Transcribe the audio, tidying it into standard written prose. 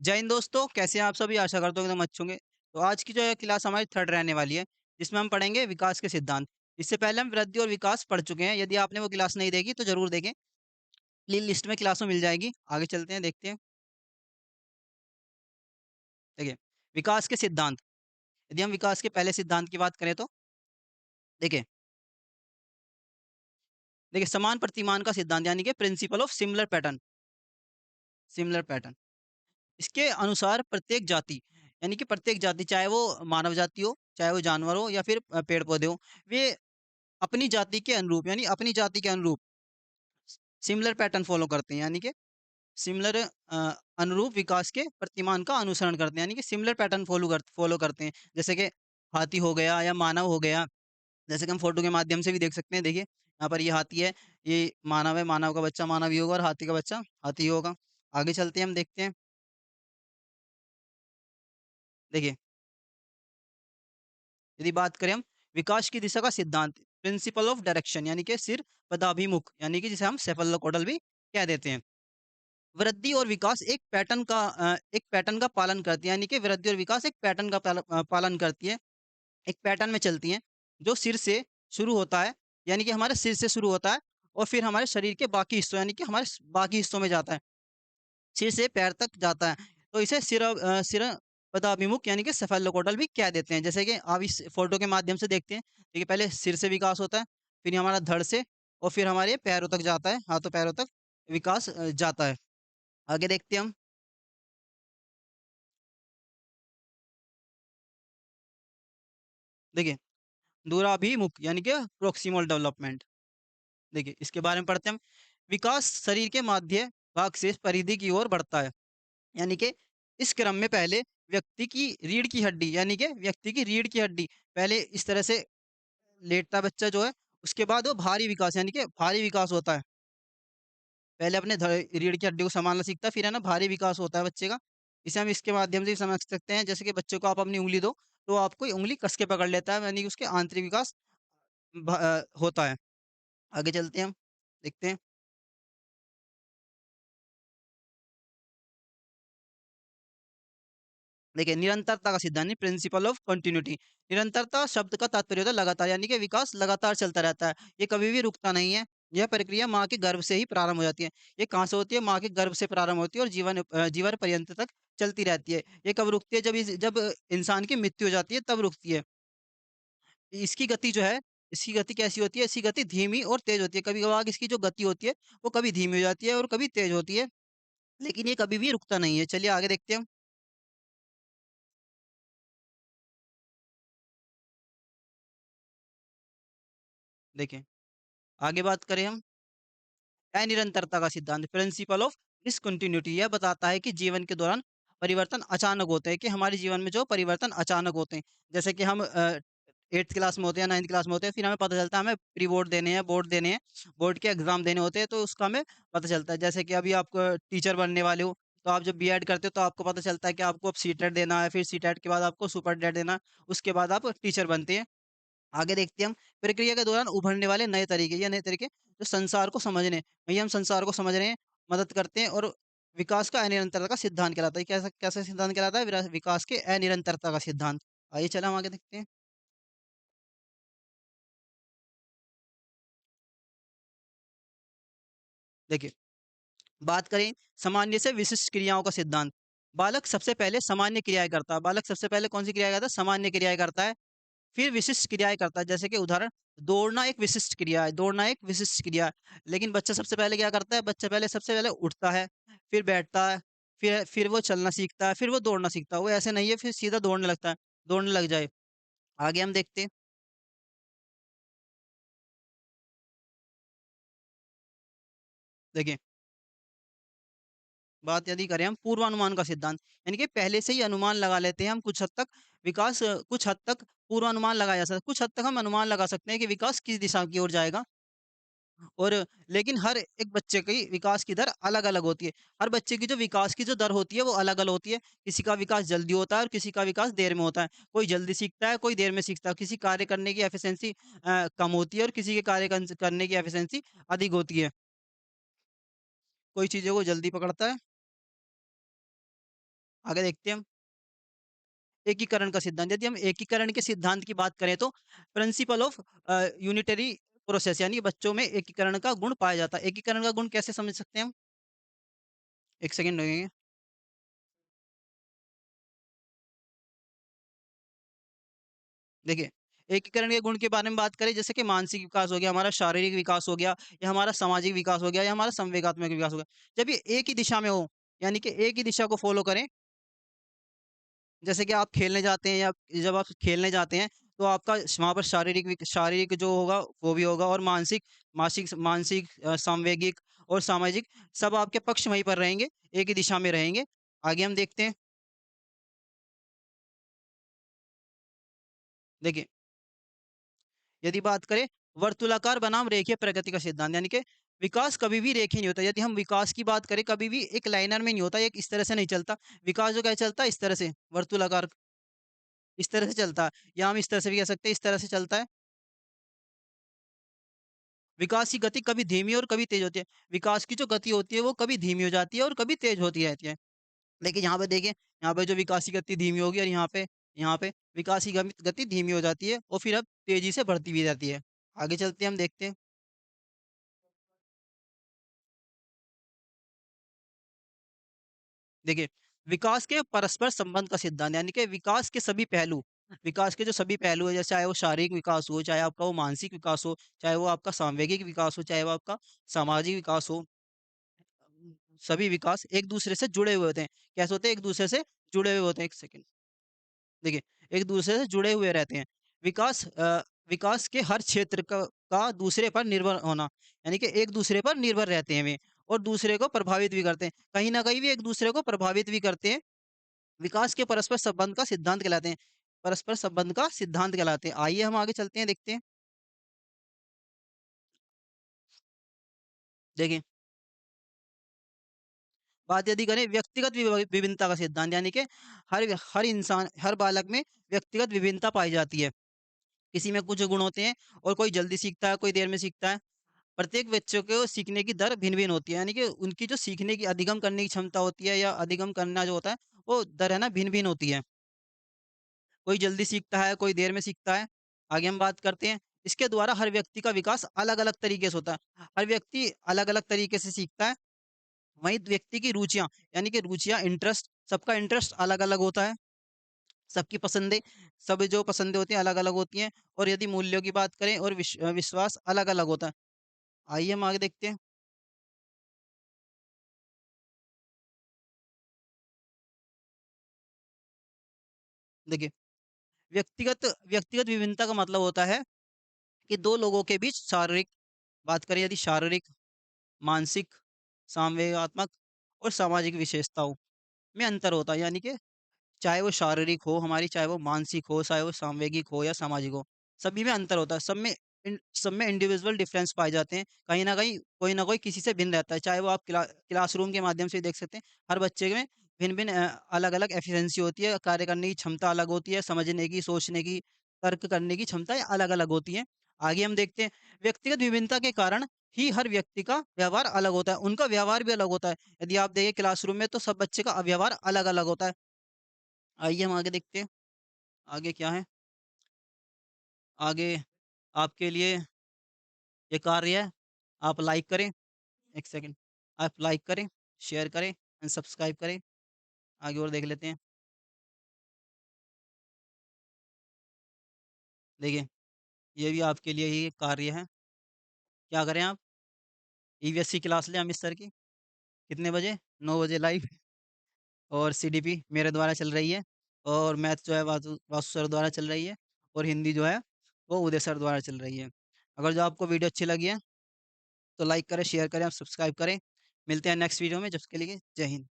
जय हिंद दोस्तों, कैसे हैं आप सभी? आशा करता हूँ एकदम अच्छे होंगे। तो आज की जो है क्लास हमारी थर्ड रहने वाली है, जिसमें हम पढ़ेंगे विकास के सिद्धांत। इससे पहले हम वृद्धि और विकास पढ़ चुके हैं। यदि आपने वो क्लास नहीं देखी तो ज़रूर देखें। प्ले लिस्ट में क्लासों मिल जाएगी। आगे चलते हैं, देखते हैं। देखिए, विकास के सिद्धांत। यदि हम विकास के पहले सिद्धांत की बात करें तो देखिए देखिए समान प्रतिमान का सिद्धांत यानी कि प्रिंसिपल ऑफ सिमिलर पैटर्न। इसके अनुसार प्रत्येक जाति यानी कि प्रत्येक जाति चाहे वो मानव जाति हो, चाहे वो जानवर हो या फिर पेड़-पौधे हों, वे अपनी जाति के अनुरूप यानी अपनी जाति के अनुरूप सिमिलर पैटर्न फ़ॉलो करते हैं, यानी कि सिमिलर अनुरूप विकास के प्रतिमान का अनुसरण करते हैं, यानी कि सिमिलर पैटर्न फ़ॉलो करते हैं। जैसे कि हाथी हो गया या मानव हो गया, जैसे कि हम फ़ोटो के माध्यम से भी देख सकते हैं। देखिए, यहाँ पर ये हाथी है, ये मानव है, मानव का बच्चा मानव ही होगा और हाथी का बच्चा हाथी ही होगा। आगे चलते हैं, हम देखते हैं। देखिए, यदि बात करें हम विकास की दिशा का सिद्धांत, प्रिंसिपल ऑफ डायरेक्शन यानी कि सिर पदाभिमुख, यानी कि जिसे हम सेफलोपोडल भी कह देते हैं। वृद्धि और विकास एक पैटर्न का पालन करती है, यानी कि वृद्धि और विकास एक पैटर्न का पालन करती है, एक पैटर्न में चलती हैं, जो सिर से शुरू होता है, यानी कि हमारे सिर से शुरू होता है और फिर हमारे शरीर के बाकी हिस्सों यानी कि हमारे बाकी हिस्सों में जाता है, सिर से पैर तक जाता है। तो इसे सिर पदाभिमुख यानी कि सेफलोपोडल भी कह देते हैं। जैसे कि आप इस फोटो के माध्यम से देखते हैं, देखिए पहले सिर से विकास होता है, फिर ये हमारा धड़ से और फिर हमारे पैरों तक जाता है, हाथों पैरों तक विकास जाता है। आगे देखते हैं हम। देखिए, दूराभिमुख यानी कि प्रोक्सिमल डेवलपमेंट। देखिए, इसके बारे में पढ़ते हैं हम। विकास शरीर के मध्य भाग से परिधि की ओर बढ़ता है। यानी कि इस क्रम में पहले व्यक्ति की रीढ़ की हड्डी पहले इस तरह से लेटता है बच्चा जो है, उसके बाद वो भारी विकास यानी कि भारी विकास होता है। पहले अपने रीढ़ की हड्डी को सँभालना सीखता है, फिर है ना भारी विकास होता है बच्चे का। इसे हम इसके माध्यम से भी समझ सकते हैं, जैसे कि बच्चे को आप अपनी उँगली दो, तो आपको उँगली कस के पकड़ लेता है, यानी कि उसके आंतरिक विकास होता है। आगे चलते हैं हम, देखते हैं। देखिए, निरंतरता का सिद्धांत नहीं, प्रिंसिपल ऑफ कंटिन्यूटी। निरंतरता शब्द का तात्पर्य होता है लगातार, यानी कि विकास लगातार चलता रहता है। ये कभी भी रुकता नहीं है। यह प्रक्रिया माँ के गर्भ से ही प्रारंभ हो जाती है। ये कहाँ से होती है? माँ के गर्भ से प्रारंभ होती है और जीवन पर्यंत तक चलती रहती है। ये कब रुकती है? जब इंसान की मृत्यु हो जाती है, तब रुकती है। इसकी गति जो है, इसकी गति कैसी होती है? इसकी गति धीमी और तेज़ होती है। कभी-कभार इसकी जो गति होती है, वो कभी धीमी हो जाती है और कभी तेज़ होती है, लेकिन ये कभी भी रुकता नहीं है। चलिए आगे देखते हैं हम। देखें, आगे बात करें हम अनिरंतरता का सिद्धांत, प्रिंसिपल ऑफ डिसकंटिन्यूटी। यह बताता है कि जीवन के दौरान परिवर्तन अचानक होते हैं, कि हमारे जीवन में जो परिवर्तन अचानक होते हैं। जैसे कि हम 8th क्लास में होते हैं, 9th क्लास में होते हैं, फिर हमें पता चलता है हमें प्री बोर्ड देने हैं, बोर्ड देने हैं, बोर्ड के एग्ज़ाम देने होते हैं, तो उसका हमें पता चलता है। जैसे कि अभी आप टीचर बनने वाले हो, तो आप जब बीएड करते हो तो आपको पता चलता है कि आपको अब सीटेट देना है, फिर सीटेट के बाद आपको सुपरटेट देना है, उसके बाद आप टीचर बनते हैं। आगे देखते हैं हम प्रक्रिया के दौरान उभरने वाले नए तरीके जो संसार को समझने वही हम संसार को समझ रहे हैं, मदद करते हैं और विकास का अनिरंतरता का सिद्धांत कहलाता है। कैसा कैसा सिद्धांत कहलाता है? विकास के अनिरंतरता का सिद्धांत। आइए चलो हम आगे देखते हैं। देखिए, बात करें सामान्य से विशिष्ट क्रियाओं का सिद्धांत। बालक सबसे पहले कौन सी क्रिया करता है? सामान्य क्रियाएं करता है, फिर विशिष्ट क्रियाएँ करता है, जैसे कि उदाहरण दौड़ना एक विशिष्ट क्रिया है। लेकिन बच्चा सबसे पहले क्या करता है? बच्चा पहले सबसे पहले उठता है, फिर बैठता है, फिर वो चलना सीखता है, फिर वो दौड़ना सीखता है। वो ऐसे नहीं है फिर सीधा दौड़ने लगता है, दौड़ने लग जाए। आगे हम देखते हैं, देखिए बात यदि करें हम पूर्वानुमान का सिद्धांत, यानी कि पहले से ही अनुमान लगा लेते हैं हम कुछ हद तक पूर्वानुमान लगाया जा सकता है। कुछ हद तक हम अनुमान लगा सकते हैं कि विकास किस दिशा की ओर जाएगा। और लेकिन हर एक बच्चे की विकास की दर अलग-अलग होती है। हर बच्चे की जो विकास की जो दर होती है वो अलग-अलग होती है। किसी का विकास जल्दी होता है और किसी का विकास देर में होता है। कोई जल्दी सीखता है, कोई देर में सीखता है। किसी कार्य करने की एफिशिएंसी कम होती है और किसी के कार्य करने की एफिशिएंसी अधिक होती है। कोई चीज़ों को जल्दी पकड़ता है। आगे देखते हैं हम एकीकरण का सिद्धांत। यदि हम एकीकरण के सिद्धांत की बात करें तो प्रिंसिपल ऑफ यूनिटरी प्रोसेस यानी बच्चों में एकीकरण का गुण पाया जाता है। एकीकरण का गुण कैसे समझ सकते हैं हम? 1 सेकंड लगेंगे। देखिए, एकीकरण के गुण के बारे में बात करें जैसे कि मानसिक विकास हो गया, हमारा शारीरिक विकास हो गया या हमारा सामाजिक विकास हो गया या हमारा संवेगात्मक विकास हो गया। जब ये एक ही दिशा में हो, यानी कि एक ही दिशा को फ़ॉलो करें, जैसे कि आप खेलने जाते हैं या जब आप खेलने जाते हैं, तो आपका वहाँ पर शारीरिक जो होगा वो भी होगा और मानसिक, सामवेगिक और सामाजिक सब आपके पक्ष वहीं पर रहेंगे, एक ही दिशा में रहेंगे। आगे हम देखते हैं, देखिए यदि बात करें वर्तुलाकार बनाम रेखीय प्रगति का सिद्धांत यानी कि विकास कभी भी रेखीय नहीं होता। यदि हम विकास की बात करें कभी भी एक लाइनर में नहीं होता, एक इस तरह से नहीं चलता। विकास जो क्या चलता है इस तरह से वर्तुलाकार इस तरह से चलता है या हम इस तरह से भी कह सकते हैं इस तरह से चलता है। विकास की गति कभी धीमी और कभी तेज होती है। विकास की जो गति होती है वो कभी धीमी हो जाती है और कभी तेज होती रहती है। लेकिन यहाँ पे देखिए, यहाँ पे जो विकास की गति धीमी होगी और यहाँ पे विकास की गति धीमी हो जाती है और फिर अब तेजी से बढ़ती भी जाती है। आगे चलते हैं हम देखते हैं। देखिए, विकास के परस्पर संबंध का सिद्धांत यानी कि विकास के जो सभी पहलू है, जैसे चाहे वो शारीरिक विकास हो, चाहे आपका वो मानसिक विकास हो, चाहे वो आपका सांवेगिक विकास हो, चाहे वो आपका सामाजिक विकास हो, सभी विकास एक दूसरे से जुड़े हुए होते हैं। कैसे होते हैं? एक दूसरे से जुड़े हुए होते हैं। 1 सेकंड। देखिए, एक दूसरे से जुड़े हुए रहते हैं। विकास के हर क्षेत्र का दूसरे पर निर्भर होना, यानी कि एक दूसरे पर निर्भर रहते हैं वे और दूसरे को प्रभावित भी करते हैं। कहीं न कहीं भी एक दूसरे को प्रभावित भी करते हैं। विकास के परस्पर संबंध का सिद्धांत कहलाते हैं। परस्पर संबंध का सिद्धांत कहलाते हैं। आइए हम आगे चलते हैं, देखते हैं। देखिए, बात यदि करें व्यक्तिगत विभिन्नता का सिद्धांत यानी कि हर बालक में व्यक्तिगत विभिन्नता पाई जाती है। किसी में कुछ गुण होते हैं और कोई जल्दी सीखता है, कोई देर में सीखता है। प्रत्येक बच्चों को सीखने की दर भिन्न-भिन्न होती है, यानी कि उनकी जो सीखने की अधिगम करने की क्षमता होती है या अधिगम करना जो होता है, वो दर है ना भिन्न-भिन्न होती है। कोई जल्दी सीखता है, कोई देर में सीखता है। आगे हम बात करते हैं, इसके द्वारा हर व्यक्ति का विकास अलग-अलग तरीके से होता है। हर व्यक्ति अलग-अलग तरीके से सीखता है। वहीं व्यक्ति की रुचियाँ, यानी कि रुचियाँ, इंटरेस्ट, सबका इंटरेस्ट अलग-अलग होता है। सबकी पसंदें सब जो पसंदें होती हैं अलग-अलग होती हैं और यदि मूल्यों की बात करें और विश्वास अलग-अलग होता है। आइए हम आगे देखते हैं। देखिए, व्यक्तिगत विभिन्नता का मतलब होता है कि 2 लोगों के बीच बात करें यदि शारीरिक, मानसिक, संवेगात्मक और सामाजिक विशेषताओं में अंतर होता है। यानी कि चाहे वो शारीरिक हो हमारी, चाहे वो मानसिक हो, चाहे वो सामवेगिक हो या सामाजिक हो, सभी में अंतर होता है। सब में इंडिविजुअल डिफरेंस पाए जाते हैं। कहीं न कहीं, कोई न कोई किसी से भिन्न रहता है। चाहे वो आप क्लासरूम के माध्यम से देख सकते हैं। हर बच्चे में भिन्न-भिन्न अलग-अलग एफिशिएंसी होती है, कार्य करने की क्षमता अलग होती है, समझने की, सोचने की, तर्क करने की क्षमताएँ अलग-अलग होती हैं। आगे हम देखते हैं, व्यक्तिगत विभिन्नता के कारण ही हर व्यक्ति का व्यवहार अलग होता है। उनका व्यवहार भी अलग होता है। यदि आप देखें क्लासरूम में तो सब बच्चे का व्यवहार अलग-अलग होता है। आइए हम आगे देखते हैं, आगे क्या है? आगे आपके लिए ये कार्य है, आप लाइक करें, 1 सेकंड, आप लाइक करें, शेयर करें एंड सब्सक्राइब करें। आगे और देख लेते हैं। देखिए, ये भी आपके लिए ही एक कार्य है। क्या करें आप? ईवीएससी क्लास लें अमित सर की। कितने बजे? 9 बजे लाइव और सीडीपी मेरे द्वारा चल रही है और मैथ जो है वासु वासु सर द्वारा चल रही है और हिंदी जो है वो उदय सर द्वारा चल रही है। अगर जो आपको वीडियो अच्छी लगी है तो लाइक करें, शेयर करें और सब्सक्राइब करें। मिलते हैं नेक्स्ट वीडियो में, जब तक के लिए जय हिंद।